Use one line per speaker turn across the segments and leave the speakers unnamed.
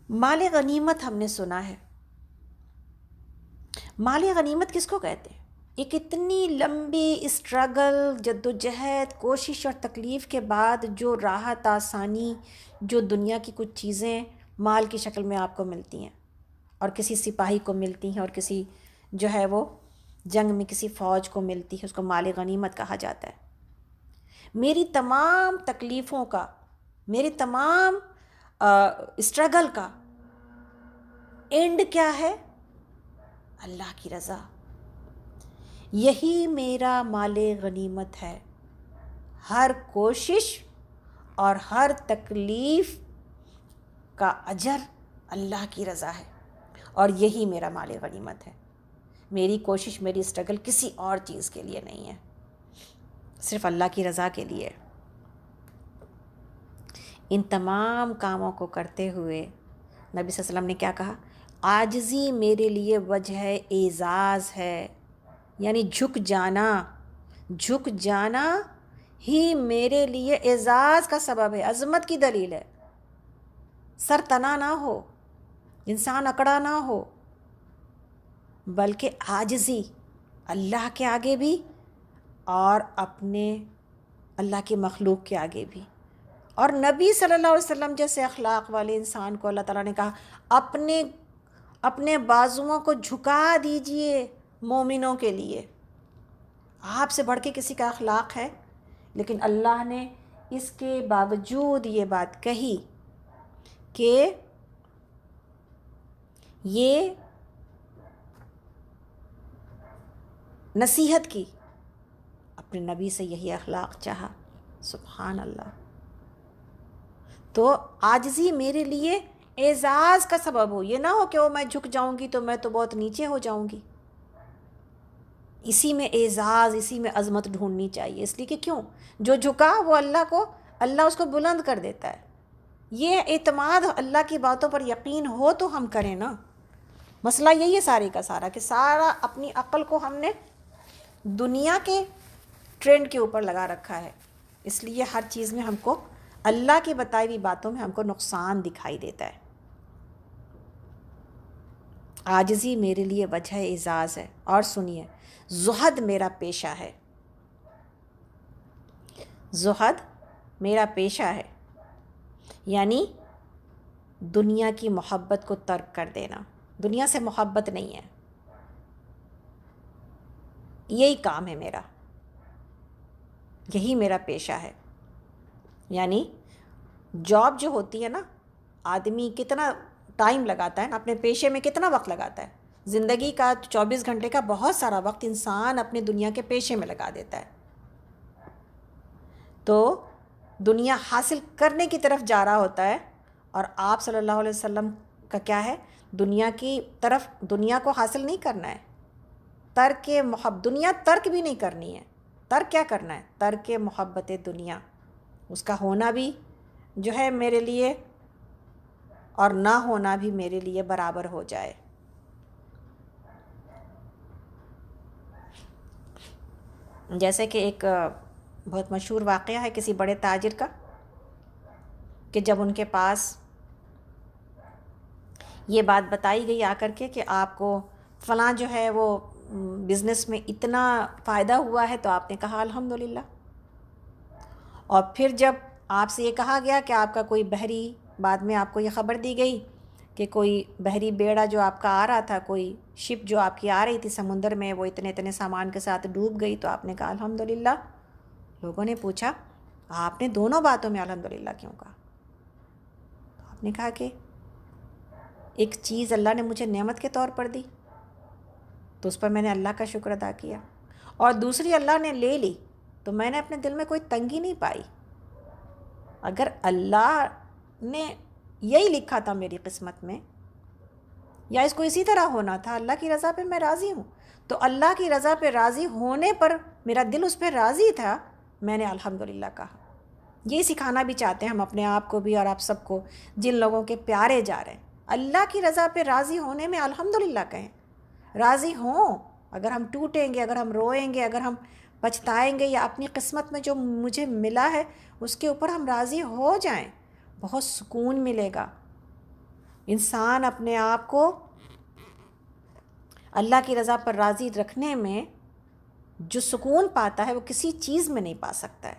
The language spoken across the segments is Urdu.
مال غنیمت ہم نے سنا ہے. مال غنیمت کس کو کہتے ہیں؟ ایک اتنی لمبی اسٹرگل، جد و جہد، کوشش اور تکلیف کے بعد جو راحت آسانی، جو دنیا کی کچھ چیزیں مال کی شکل میں آپ کو ملتی ہیں، اور کسی سپاہی کو ملتی ہیں، اور کسی جو ہے وہ جنگ میں کسی فوج کو ملتی ہے، اس کو مال غنیمت کہا جاتا ہے. میری تمام تکلیفوں کا، میری تمام اسٹرگل کا اینڈ کیا ہے؟ اللہ کی رضا. یہی میرا مال غنیمت ہے. ہر کوشش اور ہر تکلیف کا اجر اللہ کی رضا ہے، اور یہی میرا مال غنیمت ہے. میری کوشش، میری اسٹرگل کسی اور چیز کے لیے نہیں ہے، صرف اللہ کی رضا کے لیے. ان تمام کاموں کو کرتے ہوئے نبی صلی اللہ علیہ وسلم نے کیا کہا؟ عاجزی میرے لیے وجہ اعزاز ہے. یعنی جھک جانا ہی میرے اعزاز اعزاز کا سبب ہے، عظمت کی دلیل ہے. سر تنا نہ ہو، انسان اکڑا نہ ہو، بلکہ عاجزی اللہ کے آگے بھی اور اپنے اللہ کے مخلوق کے آگے بھی. اور نبی صلی اللہ علیہ وسلم جیسے اخلاق والے انسان کو اللہ تعالیٰ نے کہا اپنے بازوؤں کو جھکا دیجئے مومنوں کے لیے. آپ سے بڑھ کے کسی کا اخلاق ہے؟ لیکن اللہ نے اس کے باوجود یہ بات کہی کہ یہ نصیحت کی، اپنے نبی سے یہی اخلاق چاہا. سبحان اللہ. تو عاجزی میرے لیے اعزاز کا سبب ہو. یہ نہ ہو کہ میں جھک جاؤں گی تو میں تو بہت نیچے ہو جاؤں گی. اسی میں اعزاز، اسی میں عظمت ڈھونڈنی چاہیے. اس لیے کہ کیوں؟ جو جھکا وہ اللہ اس کو بلند کر دیتا ہے. یہ اعتماد اللہ کی باتوں پر یقین ہو تو ہم کریں نا. مسئلہ یہی ہے سارے کا سارا، کہ سارا اپنی عقل کو ہم نے دنیا کے ٹرینڈ کے اوپر لگا رکھا ہے. اس لیے ہر چیز میں ہم کو اللہ کی بتائی ہوئی باتوں میں ہم کو نقصان دکھائی دیتا ہے. عاجزی میرے لیے وجہ اعزاز ہے. اور سنیے، زہد میرا پیشہ ہے. زہد میرا پیشہ ہے، یعنی دنیا کی محبت کو ترک کر دینا. دنیا سے محبت نہیں ہے، یہی کام ہے میرا، یہی میرا پیشہ ہے. یعنی جاب جو ہوتی ہے نا، آدمی کتنا ٹائم لگاتا ہے نا اپنے پیشے میں، کتنا وقت لگاتا ہے. زندگی کا 24 گھنٹے کا بہت سارا وقت انسان اپنے دنیا کے پیشے میں لگا دیتا ہے. تو دنیا حاصل کرنے کی طرف جا رہا ہوتا ہے، اور آپ صلی اللہ علیہ وسلم کا کیا ہے؟ دنیا کی طرف، دنیا کو حاصل نہیں کرنا ہے، ترک دنیا ترک بھی نہیں کرنی ہے. ترک کیا کرنا ہے؟ ترک محبت دنیا. اس کا ہونا بھی جو ہے میرے لیے، اور نہ ہونا بھی میرے لیے برابر ہو جائے. جیسے کہ ایک بہت مشہور واقعہ ہے کسی بڑے تاجر کا، کہ جب ان کے پاس یہ بات بتائی گئی آ کر کے کہ آپ کو فلاں جو ہے وہ بزنس میں اتنا فائدہ ہوا ہے، تو آپ نے کہا الحمدللہ. اور پھر جب آپ سے یہ کہا گیا کہ آپ کا کوئی بحری، بعد میں آپ کو یہ خبر دی گئی کہ کوئی بحری بیڑا جو آپ کا آ رہا تھا، کوئی شپ جو آپ کی آ رہی تھی سمندر میں، وہ اتنے سامان کے ساتھ ڈوب گئی، تو آپ نے کہا الحمدللہ. لوگوں نے پوچھا آپ نے دونوں باتوں میں الحمدللہ کیوں کہا؟ تو آپ نے کہا کہ ایک چیز اللہ نے مجھے نعمت کے طور پر دی تو اس پر میں نے اللہ کا شکر ادا کیا، اور دوسری اللہ نے لے لی تو میں نے اپنے دل میں کوئی تنگی نہیں پائی. اگر اللہ نے یہی لکھا تھا میری قسمت میں، یا اس کو اسی طرح ہونا تھا، اللہ کی رضا پہ میں راضی ہوں، تو اللہ کی رضا پہ راضی ہونے پر میرا دل اس پہ راضی تھا، میں نے الحمدللہ کہا. یہ سکھانا بھی چاہتے ہیں ہم اپنے آپ کو بھی اور آپ سب کو، جن لوگوں کے پیارے جا رہے ہیں. اللہ کی رضا پہ راضی ہونے میں الحمدللہ کہیں. راضی ہوں. اگر ہم ٹوٹیں گے، اگر ہم روئیں گے، اگر ہم پچھتائیں گے، یا اپنی قسمت میں جو مجھے ملا ہے اس کے اوپر ہم راضی ہو جائیں، بہت سکون ملے گا. انسان اپنے آپ کو اللہ کی رضا پر راضی رکھنے میں جو سکون پاتا ہے وہ کسی چیز میں نہیں پا سکتا ہے.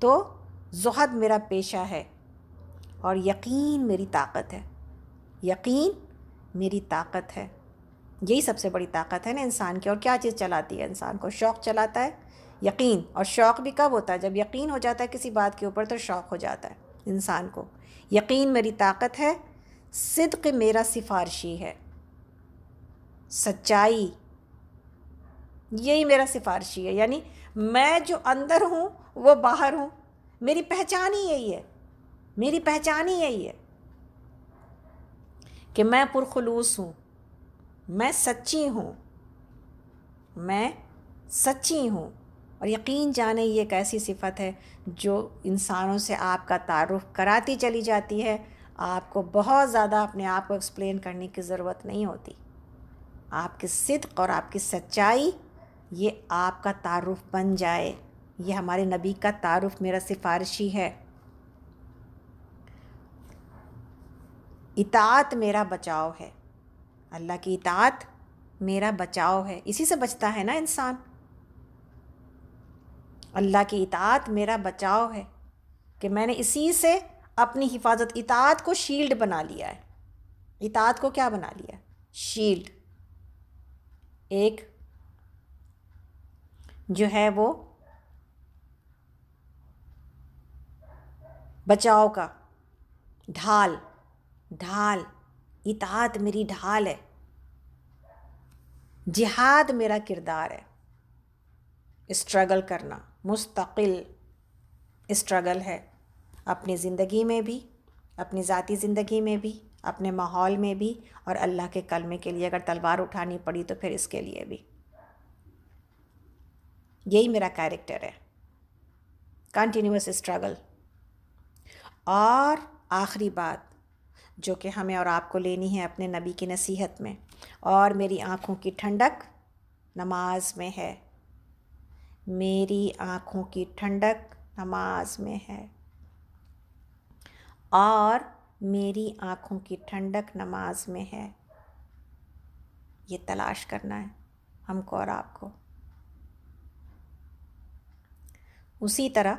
تو زہد میرا پیشہ ہے اور یقین میری طاقت ہے. یقین میری طاقت ہے. یہی سب سے بڑی طاقت ہے نا انسان کی. اور کیا چیز چلاتی ہے انسان کو؟ شوق چلاتا ہے، یقین. اور شوق بھی کب ہوتا ہے؟ جب یقین ہو جاتا ہے کسی بات کے اوپر تو شوق ہو جاتا ہے انسان کو. یقین میری طاقت ہے، صدق میرا سفارشی ہے. سچائی یہی میرا سفارشی ہے. یعنی میں جو اندر ہوں وہ باہر ہوں. میری پہچان ہی یہی ہے. میری پہچان ہی یہی ہے کہ میں پرخلوص ہوں، میں سچی ہوں، میں سچی ہوں. اور یقین جانے یہ ایک ایسی صفت ہے جو انسانوں سے آپ کا تعارف کراتی چلی جاتی ہے. آپ کو بہت زیادہ اپنے آپ کو ایکسپلین کرنے کی ضرورت نہیں ہوتی. آپ کی صدق اور آپ کی سچائی یہ آپ کا تعارف بن جائے. یہ ہمارے نبی کا تعارف میرا سفارشی ہے. اطاعت میرا بچاؤ ہے. اللہ کی اطاعت میرا بچاؤ ہے. اسی سے بچتا ہے نا انسان. اللہ کی اطاعت میرا بچاؤ ہے کہ میں نے اسی سے اپنی حفاظت. اطاعت کو شیلڈ بنا لیا ہے. اطاعت کو کیا بنا لیا ہے؟ شیلڈ. ایک جو ہے وہ بچاؤ کا ڈھال. ڈھال اطاعت میری ڈھال ہے. جہاد میرا کردار ہے. اسٹرگل کرنا، مستقل اسٹرگل ہے اپنی زندگی میں بھی، اپنی ذاتی زندگی میں بھی، اپنے ماحول میں بھی، اور اللہ کے کلمے کے لیے اگر تلوار اٹھانی پڑی تو پھر اس کے لیے بھی. یہی میرا کیریکٹر ہے، کنٹینیوس اسٹرگل. اور آخری بات جو کہ ہمیں اور آپ کو لینی ہے اپنے نبی کی نصیحت میں، اور میری آنکھوں کی ٹھنڈک نماز میں ہے. میری آنکھوں کی ٹھنڈک نماز میں ہے. اور میری آنکھوں کی ٹھنڈک نماز میں ہے. یہ تلاش کرنا ہے ہم کو اور آپ کو. اسی طرح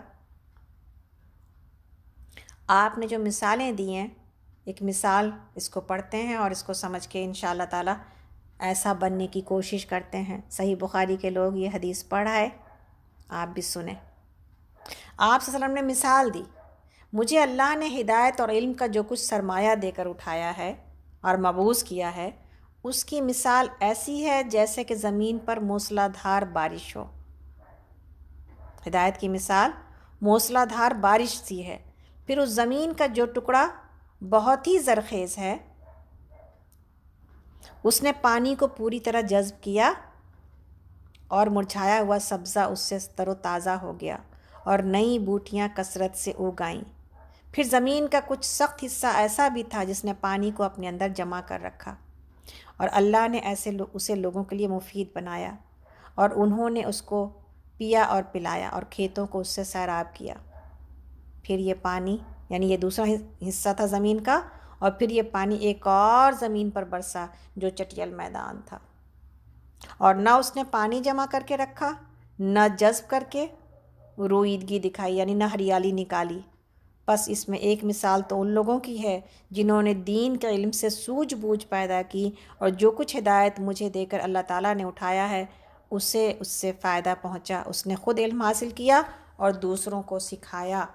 آپ نے جو مثالیں دی ہیں، ایک مثال اس کو پڑھتے ہیں اور اس کو سمجھ کے انشاءاللہ تعالی ایسا بننے کی کوشش کرتے ہیں. صحیح بخاری کے لوگ یہ حدیث پڑھا ہے، آپ بھی سنیں. آپ صلی اللہ علیہ وسلم نے مثال دی، مجھے اللہ نے ہدایت اور علم کا جو کچھ سرمایہ دے کر اٹھایا ہے اور مبعوث کیا ہے، اس کی مثال ایسی ہے جیسے کہ زمین پر موسلا دھار بارش ہو. ہدایت کی مثال موسلا دھار بارش سی ہے. پھر اس زمین کا جو ٹکڑا بہت ہی زرخیز ہے، اس نے پانی کو پوری طرح جذب کیا اور مرجھایا ہوا سبزہ اس سے تر و تازہ ہو گیا اور نئی بوٹیاں کثرت سے اگ آئیں. پھر زمین کا کچھ سخت حصہ ایسا بھی تھا جس نے پانی کو اپنے اندر جمع کر رکھا، اور اللہ نے اسے لوگوں کے لیے مفید بنایا، اور انہوں نے اس کو پیا اور پلایا اور کھیتوں کو اس سے سیراب کیا. پھر یہ پانی، یعنی یہ دوسرا حصہ تھا زمین کا، اور پھر یہ پانی ایک اور زمین پر برسا جو چٹیل میدان تھا، اور نہ اس نے پانی جمع کر کے رکھا، نہ جذب کر کے رویدگی دکھائی، یعنی نہ ہریالی نکالی. بس اس میں ایک مثال تو ان لوگوں کی ہے جنہوں نے دین کے علم سے سوجھ بوجھ پیدا کی، اور جو کچھ ہدایت مجھے دے کر اللہ تعالیٰ نے اٹھایا ہے اس سے فائدہ پہنچا. اس نے خود علم حاصل کیا اور دوسروں کو سکھایا.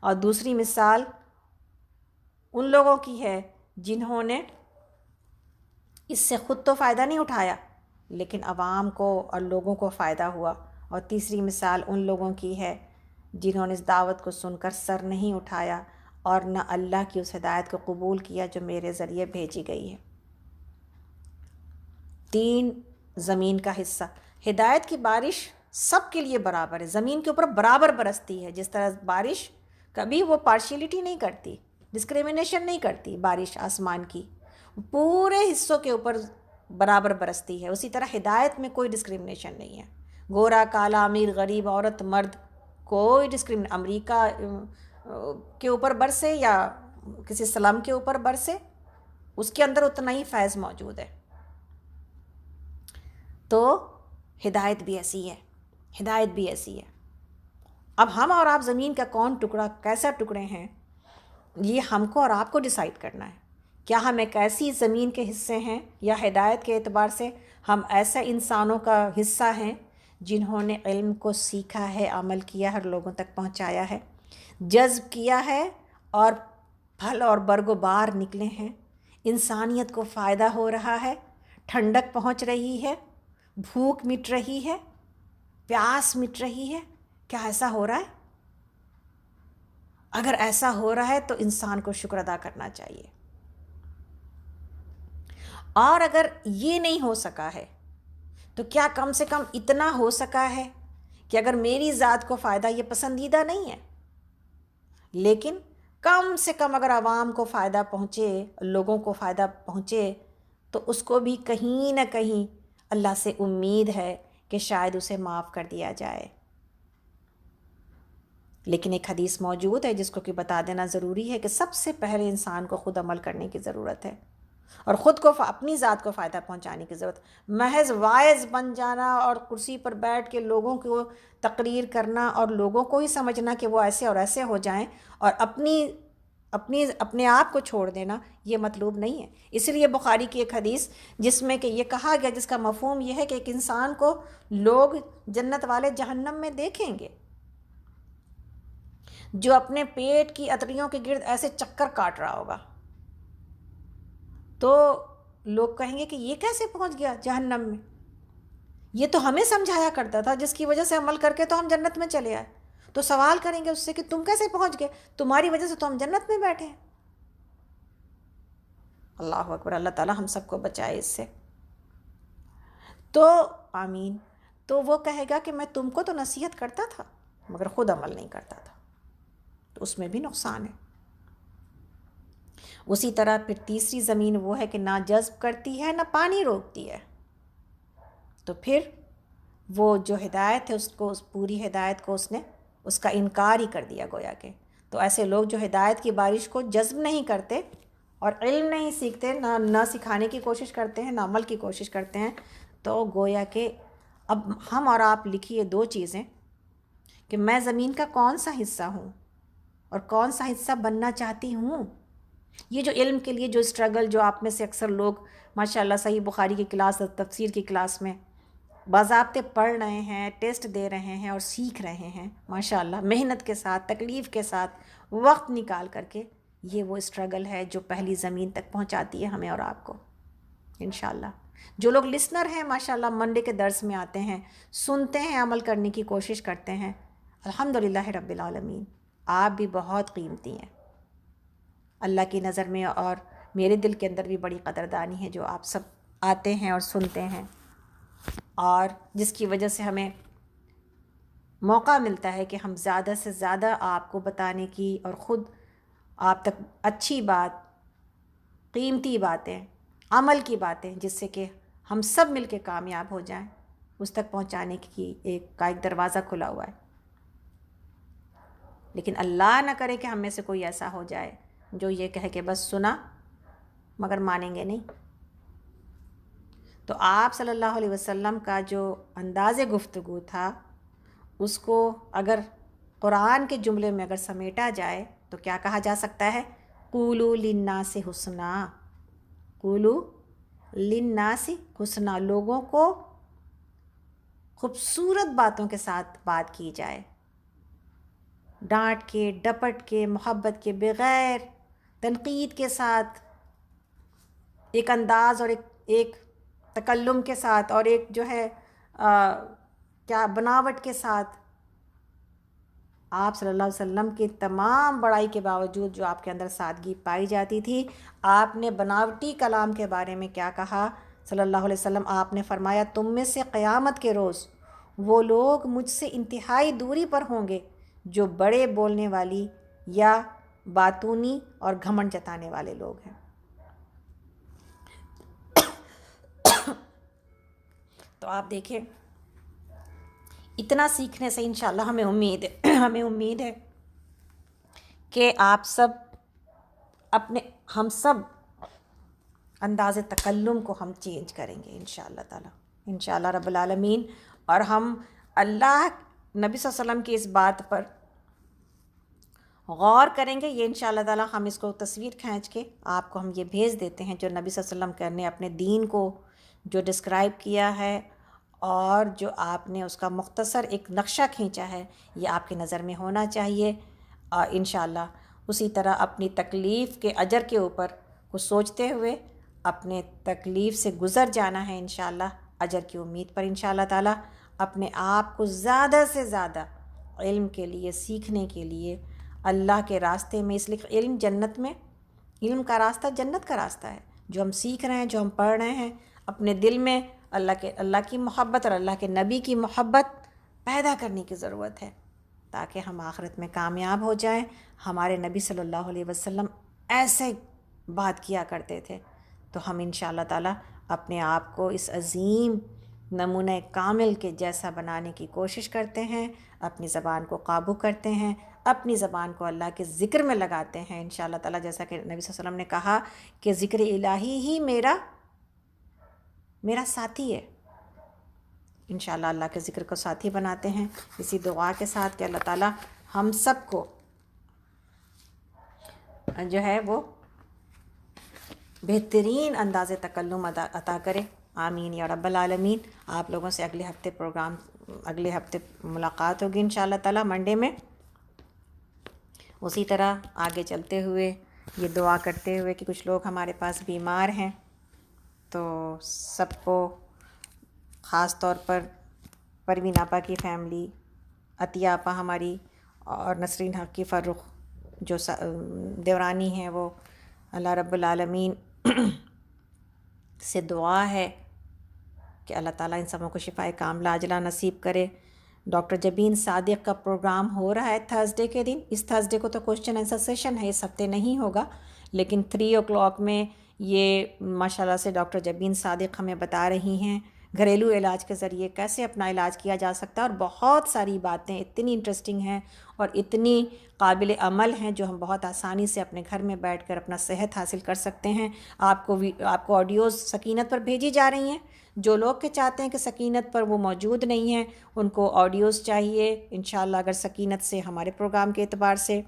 اور دوسری مثال ان لوگوں کی ہے جنہوں نے اس سے خود تو فائدہ نہیں اٹھایا لیکن عوام کو اور لوگوں کو فائدہ ہوا. اور تیسری مثال ان لوگوں کی ہے جنہوں نے اس دعوت کو سن کر سر نہیں اٹھایا اور نہ اللہ کی اس ہدایت کو قبول کیا جو میرے ذریعے بھیجی گئی ہے. 3 زمین کا حصہ. ہدایت کی بارش سب کے لیے برابر ہے، زمین کے اوپر برابر برستی ہے. جس طرح بارش کبھی وہ پارشیلٹی نہیں کرتی، ڈسکریمنیشن نہیں کرتی. بارش آسمان کی پورے حصوں کے اوپر برابر برستی ہے. اسی طرح ہدایت میں کوئی ڈسکریمنیشن نہیں ہے. گورا کالا، امیر غریب، عورت مرد، کوئی امریکہ کے اوپر برسے یا کسی سلم کے اوپر برسے، اس کے اندر اتنا ہی فیض موجود ہے. تو ہدایت بھی ایسی ہے، ہدایت بھی ایسی ہے. اب ہم اور آپ زمین کا کون ٹکڑا، کیسا ٹکڑے ہیں، یہ ہم کو اور آپ کو ڈیسائیڈ کرنا ہے. کیا ہم ایک ایسی زمین کے حصے ہیں، یا ہدایت کے اعتبار سے ہم ایسے انسانوں کا حصہ ہیں جنہوں نے علم کو سیکھا ہے، عمل کیا ہے اور لوگوں تک پہنچایا ہے، جذب کیا ہے اور پھل اور برگ و بار نکلے ہیں، انسانیت کو فائدہ ہو رہا ہے، ٹھنڈک پہنچ رہی ہے، بھوک مٹ رہی ہے، پیاس مٹ رہی ہے. کیا ایسا ہو رہا ہے؟ اگر ایسا ہو رہا ہے تو انسان کو شکر ادا کرنا چاہیے. اور اگر یہ نہیں ہو سکا ہے تو کیا کم سے کم اتنا ہو سکا ہے کہ اگر میری ذات کو فائدہ، یہ پسندیدہ نہیں ہے، لیکن کم سے کم اگر عوام کو فائدہ پہنچے، لوگوں کو فائدہ پہنچے، تو اس کو بھی کہیں نہ کہیں اللہ سے امید ہے کہ شاید اسے معاف کر دیا جائے. لیکن ایک حدیث موجود ہے جس کو کہ بتا دینا ضروری ہے کہ سب سے پہلے انسان کو خود عمل کرنے کی ضرورت ہے، اور خود کو اپنی ذات کو فائدہ پہنچانے کی ضرورت. محض واعظ بن جانا اور کرسی پر بیٹھ کے لوگوں کو تقریر کرنا اور لوگوں کو ہی سمجھنا کہ وہ ایسے اور ایسے ہو جائیں، اور اپنے آپ کو چھوڑ دینا، یہ مطلوب نہیں ہے. اس لیے بخاری کی ایک حدیث جس میں کہ یہ کہا گیا، جس کا مفہوم یہ ہے کہ ایک انسان کو لوگ جنت والے جہنم میں دیکھیں گے جو اپنے پیٹ کی اتریوں کے گرد ایسے چکر کاٹ رہا ہوگا، تو لوگ کہیں گے کہ یہ کیسے پہنچ گیا جہنم میں، یہ تو ہمیں سمجھایا کرتا تھا، جس کی وجہ سے عمل کر کے تو ہم جنت میں چلے آئے. تو سوال کریں گے اس سے کہ تم کیسے پہنچ گئے، تمہاری وجہ سے تو ہم جنت میں بیٹھے ہیں. اللہ اکبر، اللہ تعالی ہم سب کو بچائے اس سے. تو آمین. تو وہ کہے گا کہ میں تم کو تو نصیحت کرتا تھا مگر خود عمل نہیں کرتا تھا، تو اس میں بھی نقصان ہے. اسی طرح پھر تیسری زمین وہ ہے کہ نہ جذب کرتی ہے نہ پانی روکتی ہے. تو پھر وہ جو ہدایت ہے، اس کو، اس پوری ہدایت کو اس نے اس کا انکار ہی کر دیا گویا کہ. تو ایسے لوگ جو ہدایت کی بارش کو جذب نہیں کرتے اور علم نہیں سیکھتے، نہ سکھانے کی کوشش کرتے ہیں، نہ عمل کی کوشش کرتے ہیں، تو گویا کہ اب ہم اور آپ لکھیے دو چیزیں کہ میں زمین کا کون سا حصہ ہوں اور کون سا حصہ بننا چاہتی ہوں. یہ جو علم کے لیے جو اسٹرگل، جو آپ میں سے اکثر لوگ ماشاءاللہ صحیح بخاری کی کلاس اور تفسیر کی کلاس میں باضابطے پڑھ رہے ہیں، ٹیسٹ دے رہے ہیں اور سیکھ رہے ہیں ماشاءاللہ، محنت کے ساتھ، تکلیف کے ساتھ، وقت نکال کر کے، یہ وہ اسٹرگل ہے جو پہلی زمین تک پہنچاتی ہے ہمیں اور آپ کو انشاءاللہ. جو لوگ لسنر ہیں ماشاءاللہ، منڈے کے درس میں آتے ہیں، سنتے ہیں، عمل کرنے کی کوشش کرتے ہیں، الحمدللہ رب العالمین، آپ بھی بہت قیمتی ہیں اللہ کی نظر میں، اور میرے دل کے اندر بھی بڑی قدردانی ہے جو آپ سب آتے ہیں اور سنتے ہیں، اور جس کی وجہ سے ہمیں موقع ملتا ہے کہ ہم زیادہ سے زیادہ آپ کو بتانے کی اور خود آپ تک اچھی بات، قیمتی باتیں، عمل کی باتیں، جس سے کہ ہم سب مل کے کامیاب ہو جائیں، اس تک پہنچانے کی ایک دروازہ کھلا ہوا ہے. لیکن اللہ نہ کرے کہ ہم میں سے کوئی ایسا ہو جائے جو یہ کہے کہ بس سنا مگر مانیں گے نہیں. تو آپ صلی اللہ علیہ وسلم کا جو انداز گفتگو تھا، اس کو اگر قرآن کے جملے میں اگر سمیٹا جائے تو کیا کہا جا سکتا ہے؟ قولوا للناس حسنا، قولوا للناس حسنا، لوگوں کو خوبصورت باتوں کے ساتھ بات کی جائے، ڈانٹ کے، ڈپٹ کے، محبت کے بغیر، تنقید کے ساتھ، ایک انداز اور ایک تکلم کے ساتھ، اور ایک جو ہے کیا بناوٹ کے ساتھ. آپ صلی اللہ علیہ وسلم کی تمام بڑائی کے باوجود جو آپ کے اندر سادگی پائی جاتی تھی، آپ نے بناوٹی کلام کے بارے میں کیا کہا صلی اللہ علیہ وسلم؟ آپ نے فرمایا تم میں سے قیامت کے روز وہ لوگ مجھ سے انتہائی دوری پر ہوں گے جو بڑے بولنے والی یا باتونی اور گھمنڈ جتانے والے لوگ ہیں. تو آپ دیکھیں، اتنا سیکھنے سے انشاءاللہ ہمیں امید ہے کہ آپ سب ہم سب انداز تکلم کو ہم چینج کریں گے انشاءاللہ تعالیٰ، انشاءاللہ رب العالمین. اور ہم اللہ نبی صلی اللہ علیہ وسلم کی اس بات پر غور کریں گے. یہ انشاءاللہ تعالیٰ ہم اس کو تصویر کھینچ کے آپ کو ہم یہ بھیج دیتے ہیں جو نبی صلی اللہ علیہ وسلم نے اپنے دین کو جو ڈسکرائب کیا ہے اور جو آپ نے اس کا مختصر ایک نقشہ کھینچا ہے، یہ آپ کی نظر میں ہونا چاہیے. اور انشاءاللہ اسی طرح اپنی تکلیف کے اجر کے اوپر کو سوچتے ہوئے اپنے تکلیف سے گزر جانا ہے انشاءاللہ اجر کی امید پر انشاءاللہ تعالیٰ. اپنے آپ کو زیادہ سے زیادہ علم کے لیے، سیکھنے کے لیے اللہ کے راستے میں، اس لیے علم جنت میں، علم کا راستہ جنت کا راستہ ہے. جو ہم سیکھ رہے ہیں، جو ہم پڑھ رہے ہیں، اپنے دل میں اللہ کی محبت اور اللہ کے نبی کی محبت پیدا کرنے کی ضرورت ہے تاکہ ہم آخرت میں کامیاب ہو جائیں. ہمارے نبی صلی اللہ علیہ وسلم ایسے بات کیا کرتے تھے، تو ہم انشاءاللہ تعالیٰ اپنے آپ کو اس عظیم نمونہ کامل کے جیسا بنانے کی کوشش کرتے ہیں، اپنی زبان کو قابو کرتے ہیں، اپنی زبان کو اللہ کے ذکر میں لگاتے ہیں انشاءاللہ تعالیٰ. جیسا کہ نبی صلی اللہ علیہ وسلم نے کہا کہ ذکر الہی ہی میرا ساتھی ہے. انشاءاللہ اللہ کے ذکر کو ساتھی بناتے ہیں اسی دعا کے ساتھ کہ اللہ تعالیٰ ہم سب کو جو ہے وہ بہترین انداز تکلم عطا کرے. آمین یا رب العالمین. آپ لوگوں سے اگلے ہفتے ملاقات ہوگی انشاءاللہ تعالیٰ منڈے میں. اسی طرح آگے چلتے ہوئے یہ دعا کرتے ہوئے کہ کچھ لوگ ہمارے پاس بیمار ہیں، تو سب کو خاص طور پر پروین آپا کی فیملی، عطیہ آپا ہماری اور نسرین حق کی فرخ جو دیورانی ہیں، وہ اللہ رب العالمین سے دعا ہے کہ اللہ تعالیٰ ان سبوں کو شفاء کاملہ عاجلہ نصیب کرے. ڈاکٹر جبین صادق کا پروگرام ہو رہا ہے تھرسڈے کے دن. اس تھرسڈے کو تو کوشچن آنسر سیشن ہے، اس ہفتے نہیں ہوگا، لیکن 3 o'clock میں یہ ماشاءاللہ سے ڈاکٹر جبین صادق ہمیں بتا رہی ہیں گھریلو علاج کے ذریعے کیسے اپنا علاج کیا جا سکتا ہے. اور بہت ساری باتیں اتنی انٹرسٹنگ ہیں اور اتنی قابل عمل ہیں جو ہم بہت آسانی سے اپنے گھر میں بیٹھ کر اپنا صحت حاصل کر سکتے ہیں. آپ کو آڈیوز سکینت پر بھیجی جا رہی ہیں. جو لوگ کے چاہتے ہیں کہ سکینت پر وہ موجود نہیں ہیں، ان کو آڈیوز چاہیے انشاءاللہ، اگر سکینت سے ہمارے پروگرام کے اعتبار سے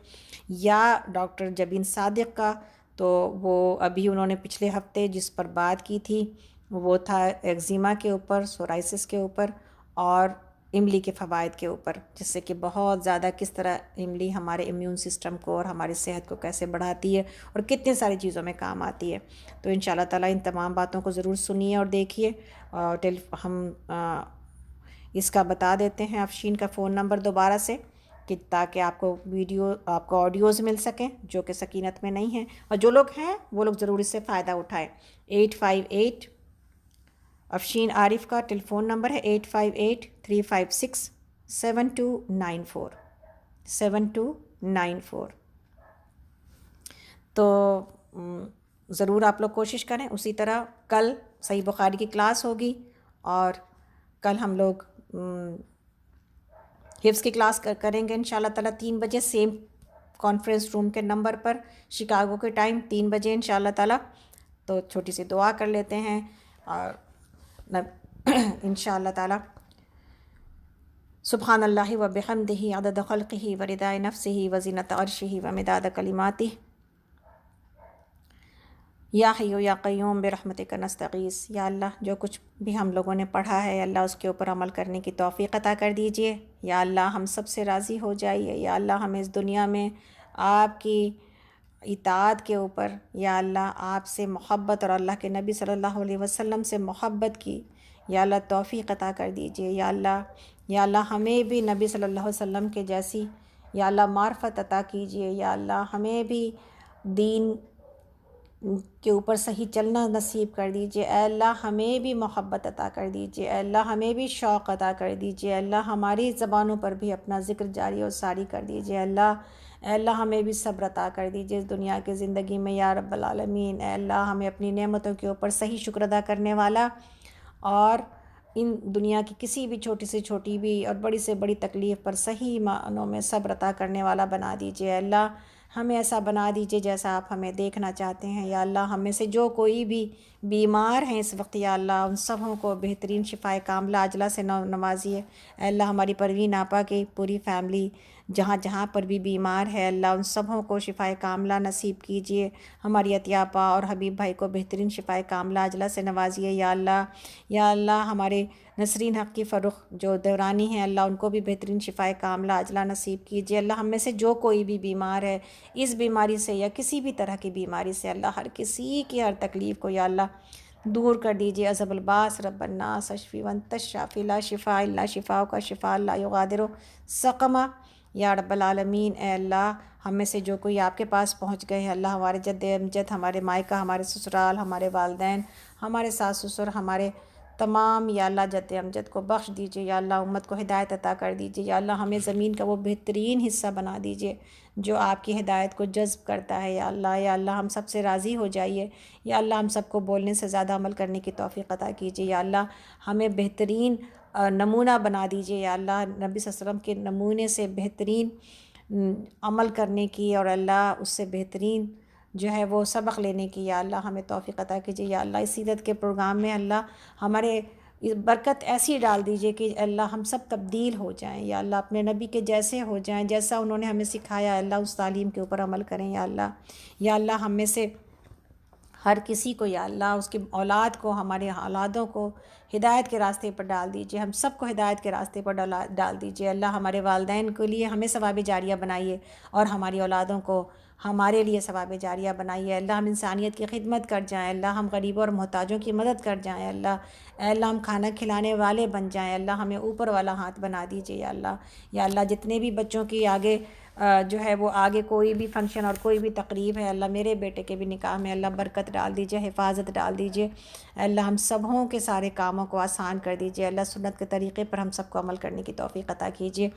یا ڈاکٹر جبین صادق کا، تو وہ ابھی انہوں نے پچھلے ہفتے جس پر بات کی تھی وہ تھا ایگزیما کے اوپر، سورائسس کے اوپر اور املی کے فوائد کے اوپر، جس سے کہ بہت زیادہ کس طرح املی ہمارے امیون سسٹم کو اور ہماری صحت کو کیسے بڑھاتی ہے اور کتنی ساری چیزوں میں کام آتی ہے. تو انشاءاللہ تعالیٰ ان تمام باتوں کو ضرور سنیے اور دیکھیے. اور ہم اس کا بتا دیتے ہیں افشین کا فون نمبر دوبارہ سے، کہ تاکہ آپ کو آڈیوز مل سکیں جو کہ سکینت میں نہیں ہیں، اور جو لوگ ہیں وہ لوگ ضرور اس سے فائدہ اٹھائیں. 858 افشین عارف کا ٹیلیفون نمبر ہے 858-356-7294. تو ضرور آپ لوگ کوشش کریں. اسی طرح کل صحیح بخاری کی کلاس ہوگی، اور کل ہم لوگ حفظ کی کلاس کریں گے انشاءاللہ تعالیٰ 3 بجے سیم کانفرنس روم کے نمبر پر، شکاگو کے ٹائم 3 بجے انشاءاللہ تعالیٰ. تو چھوٹی سی دعا کر لیتے ہیں اور انشاءاللہ تعالیٰ. سبحان اللہ و بحمدہ عدد خلقہ و رضا نفسہ و زینت عرشہ و مداد کلماتہ. یا حی یا قیوم برحمتک نستغیث. یا اللہ جو کچھ بھی ہم لوگوں نے پڑھا ہے اللہ اس کے اوپر عمل کرنے کی توفیق عطا کر دیجئے. یا اللہ ہم سب سے راضی ہو جائیے. یا اللہ ہمیں اس دنیا میں آپ کی اطاعت کے اوپر، یا اللہ آپ سے محبت اور اللہ کے نبی صلی اللہ علیہ وسلم سے محبت کی یا اللہ توفیق عطا کر دیجئے. یا اللہ ہمیں بھی نبی صلی اللہ علیہ وسلم کے جیسی یا اللہ معرفت عطا کیجئے. یا اللہ ہمیں بھی دین کے اوپر صحیح چلنا نصیب کر دیجئے. اے اللہ ہمیں بھی محبت عطا کر دیجئے. اے اللہ ہمیں بھی شوق عطا کر دیجئے. اے اللہ ہماری زبانوں پر بھی اپنا ذکر جاری اور ساری کر دیجئے. اے اللہ ہمیں بھی صبر عطا کر دیجئے اس دنیا کی زندگی میں یا رب العالمین. اے اللہ ہمیں اپنی نعمتوں کے اوپر صحیح شکر ادا کرنے والا اور ان دنیا کی کسی بھی چھوٹی سے چھوٹی بھی اور بڑی سے بڑی تکلیف پر صحیح معنوں میں صبر عطا کرنے والا بنا دیجئے. اے اللہ ہمیں ایسا بنا دیجیے جیسا آپ ہمیں دیکھنا چاہتے ہیں یا اللہ. ہم میں سے جو کوئی بھی بیمار ہیں اس وقت یا اللہ ان سبوں کو بہترین شفائے کاملہ عاجلہ سے نوازیے. اے اللہ ہماری پروین آپا کی پوری فیملی جہاں جہاں پر بھی بیمار ہے اللہ ان سبوں کو شفائے کاملہ نصیب کیجیے. ہماری عطیہ آپا اور حبیب بھائی کو بہترین شفائے کاملہ عاجلہ سے نوازیے یا اللہ. یا اللہ ہمارے نسرین حق کی فرخ جو دورانی ہیں اللہ ان کو بھی بہترین شفائے کاملہ عاجلہ نصیب کیجیے. اللہ ہم میں سے جو کوئی بھی بیمار ہے اس بیماری سے یا کسی بھی طرح کی بیماری سے اللہ ہر کسی کی ہر تکلیف کو یا اللہ دور کر دیجیے. عذب الباس رب الناس اشفی وانت الشافی لا شفاء الا شفاءک کا شفاء لا یغادر سقما یا رب العالمین. اے اللہ ہم میں سے جو کوئی آپ کے پاس پہنچ گئے ہیں اللہ ہمارے جد امجد ہمارے مائکہ ہمارے سسرال ہمارے والدین ہمارے ساس سسر ہمارے تمام یا اللہ جد امجد کو بخش دیجیے یا اللہ. امت کو ہدایت عطا کر دیجیے یا اللہ. ہمیں زمین کا وہ بہترین حصہ بنا دیجیے جو آپ کی ہدایت کو جذب کرتا ہے یا اللہ. یا اللہ ہم سب سے راضی ہو جائیے یا اللہ. ہم سب کو بولنے سے زیادہ عمل کرنے کی توفیق عطا کیجیے یا اللہ. ہمیں بہترین نمونہ بنا دیجیے یا اللہ. نبی صلی اللہ علیہ وسلم کے نمونے سے بہترین عمل کرنے کی اور اللہ اس سے بہترین جو ہے وہ سبق لینے کی یا اللہ ہمیں توفیق عطا کیجیے یا اللہ. اس عیدت کے پروگرام میں اللہ ہمارے برکت ایسی ڈال دیجیے کہ اللہ ہم سب تبدیل ہو جائیں یا اللہ. اپنے نبی کے جیسے ہو جائیں جیسا انہوں نے ہمیں سکھایا اللہ. اس تعلیم کے اوپر عمل کریں یا اللہ. یا اللہ ہم میں سے ہر کسی کو یا اللہ اس کی اولاد کو ہمارے اولادوں کو ہدایت کے راستے پر ڈال دیجیے. ہم سب کو ہدایت کے راستے پر ڈال دیجیے اللہ. ہمارے والدین کے لیے ہمیں ثواب جاریہ بنائیے اور ہماری اولادوں کو ہمارے لیے ثواب جاریہ بنائیے اللہ. ہم انسانیت کی خدمت کر جائیں اللہ. ہم غریبوں اور محتاجوں کی مدد کر جائیں اللہ. اے اللہ ہم کھانا کھلانے والے بن جائیں اللہ. ہمیں اوپر والا ہاتھ بنا دیجیے یا اللہ. یا اللہ جتنے بھی بچوں کی آگے جو ہے وہ آگے کوئی بھی فنکشن اور کوئی بھی تقریب ہے اللہ. میرے بیٹے کے بھی نکاح میں اللہ برکت ڈال دیجیے حفاظت ڈال دیجیے اللہ. ہم سبوں کے سارے کاموں کو آسان کر دیجیے اللہ. سنت کے طریقے پر ہم سب کو عمل کرنے کی توفیق عطا کیجیے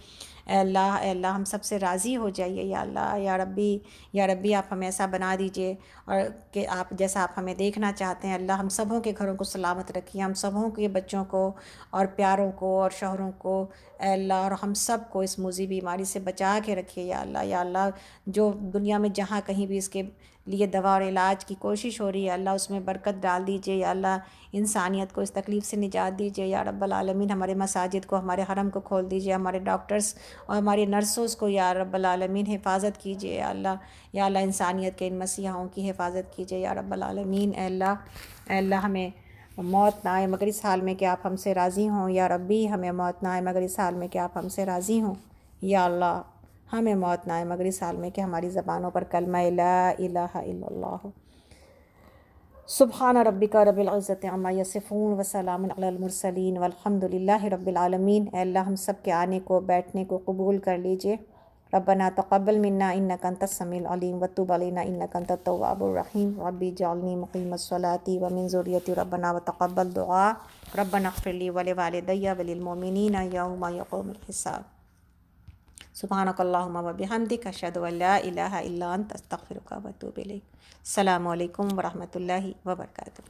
اے اللہ. اے اللہ ہم سب سے راضی ہو جائیے یا اللہ. یا ربی یا ربی آپ ہمیں ایسا بنا دیجیے اور کہ آپ جیسا آپ ہمیں دیکھنا چاہتے ہیں اللہ. ہم سبوں کے گھروں کو سلامت رکھیے. ہم سبوں کے بچوں کو اور پیاروں کو اور شوہروں کو اے اللہ اور ہم سب کو اس موذی بیماری سے بچا کے رکھیے یا اللہ. یا اللہ جو دنیا میں جہاں کہیں بھی اس کے لیے دوا اور علاج کی کوشش ہو رہی ہے اللہ اس میں برکت ڈال دیجیے یا اللہ. انسانیت کو اس تکلیف سے نجات دیجیے یا رب العالمین. ہمارے مساجد کو ہمارے حرم کو کھول دیجیے. ہمارے ڈاکٹرز اور ہماری نرسوز کو یا رب العالمین حفاظت کیجیے یا اللہ. یا اللہ انسانیت کے ان مسیحاؤں کی حفاظت کیجیے یا رب العالمین. اے اللہ اے اللہ ہمیں موت نہ آئے مگر اس حال میں کہ آپ ہم سے راضی ہوں یا ربی. ہمیں موت نہ آئے مگر اس حال میں کہ آپ ہم سے راضی ہوں یا اللہ. ہمیں موت نہ آئے مگر اس حال میں کہ ہماری زبانوں پر کلمہ لا الہ الا اللہ. سبحان ربک رب العزت عما یصفون وسلام علی المرسلین والحمد للہ رب العالمین. اے اللہ ہم سب کے آنے کو بیٹھنے کو قبول کر لیجئے. ربنا تقبل منا انک انت السمیع العلیم وتب علینا انک انت التواب الرحیم. ربی اجعلنی مقیم الصلاۃ ومن ذریتی ربنا وتقبل دعاء. ربنا اغفر لی ولوالدی وللمؤمنین یوم یقوم الحساب. سبحانک اللہم وبحمدک اشہد ان لا الہ الا انت استغفرک واتوب الیک. السلام علیکم ورحمۃ اللہ وبرکاتہ.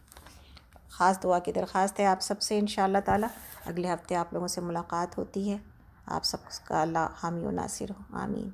خاص دعا کی درخواست ہے آپ سب سے انشاءاللہ تعالی. اگلے ہفتے آپ لوگوں سے ملاقات ہوتی ہے. آپ سب کا اللہ حامی و ناصر ہو. آمین.